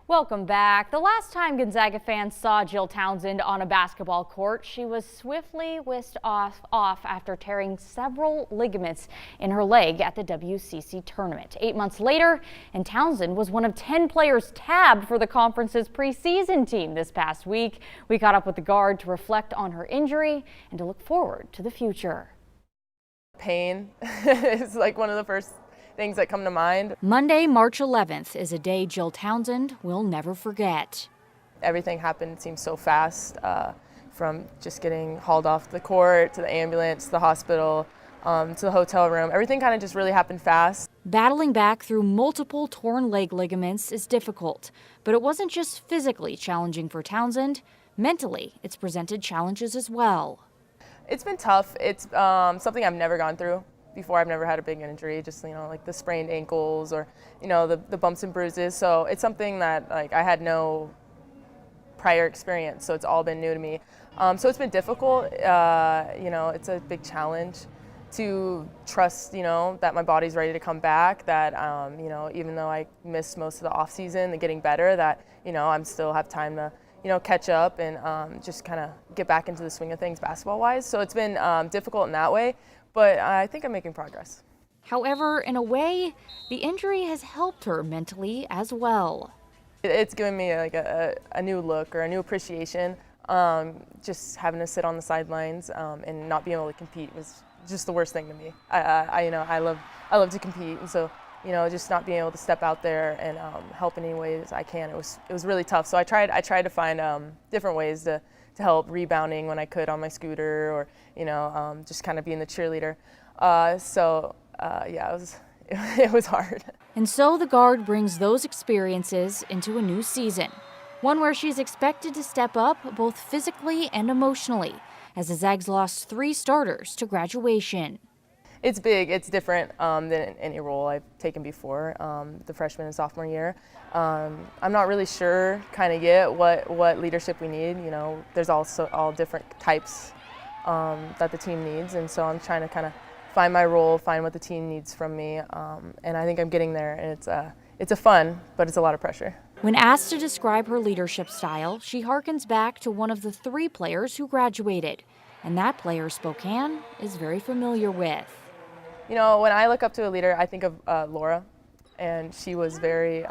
Welcome back. The last time Gonzaga fans saw Jill Townsend on a basketball court, she was swiftly whisked off after tearing several ligaments in her leg at the WCC tournament. 8 months later, and Townsend was one of 10 players tabbed for the conference's preseason team this past week. We caught up with the guard to reflect on her injury and to look forward to the future. Pain is like one of the first things that come to mind. Monday, March 11th is a day Jill Townsend will never forget. Everything happened seems so fast, from just getting hauled off the court to the ambulance, to the hospital, to the hotel room. Everything kind of just really happened fast. Battling back through multiple torn leg ligaments is difficult, but it wasn't just physically challenging for Townsend. Mentally, it's presented challenges as well. It's been tough. It's something I've never gone through before. I've never had a big injury, just, like the sprained ankles or, the bumps and bruises. So it's something that I had no prior experience. So it's all been new to me. So it's been difficult. It's a big challenge to trust, that my body's ready to come back, that, even though I missed most of the off season, getting better, that, I'm still have time to, catch up and just kind of get back into the swing of things basketball-wise. So it's been difficult in that way, but I think I'm making progress. However, in a way, the injury has helped her mentally as well. It's given me a new look or a new appreciation. Just having to sit on the sidelines and not being able to compete was just the worst thing to me. I love to compete, and so just not being able to step out there and help in any ways I can. It was really tough. So I tried to find different ways to help, rebounding when I could on my scooter, or just kind of being the cheerleader. It was hard. And so the guard brings those experiences into a new season, one where she's expected to step up both physically and emotionally, as the Zags lost 3 starters to graduation. It's big. It's different than any role I've taken before, the freshman and sophomore year. I'm not really sure kind of yet what leadership we need. There's also all different types that the team needs, and so I'm trying to kind of find my role, find what the team needs from me, and I think I'm getting there. And it's a fun, but it's a lot of pressure. When asked to describe her leadership style, she harkens back to one of the 3 players who graduated, and that player Spokane is very familiar with. When I look up to a leader, I think of Laura, and she was very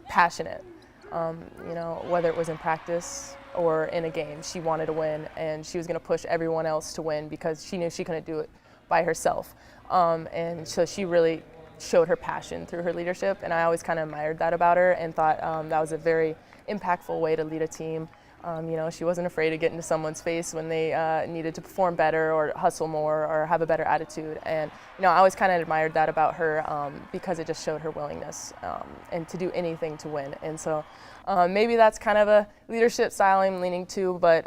passionate. Whether it was in practice or in a game, she wanted to win, and she was going to push everyone else to win because she knew she couldn't do it by herself. And so she really showed her passion through her leadership, and I always kind of admired that about her and thought that was a very impactful way to lead a team. She wasn't afraid to get into someone's face when they needed to perform better or hustle more or have a better attitude. And, I always kind of admired that about her because it just showed her willingness and to do anything to win. And so maybe that's kind of a leadership style I'm leaning to, but,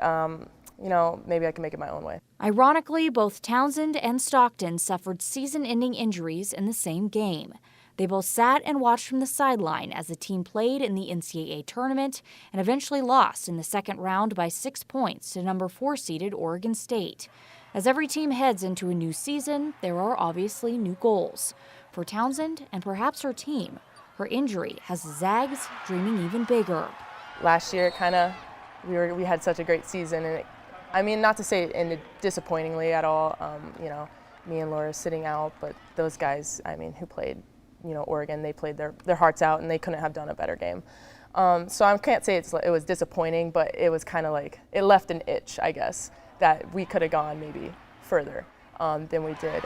maybe I can make it my own way. Ironically, both Townsend and Stockton suffered season-ending injuries in the same game. They both sat and watched from the sideline as the team played in the NCAA tournament and eventually lost in the second round by 6 points to number 4-seeded Oregon State. As every team heads into a new season, there are obviously new goals. For Townsend and perhaps her team, her injury has the Zags dreaming even bigger. Last year, we had such a great season, and not to say it ended disappointingly at all. Me and Laura sitting out, but those guys, who played Oregon, they played their hearts out, and they couldn't have done a better game. So I can't say it was disappointing, but it was kind of it left an itch, I guess, that we could have gone maybe further than we did.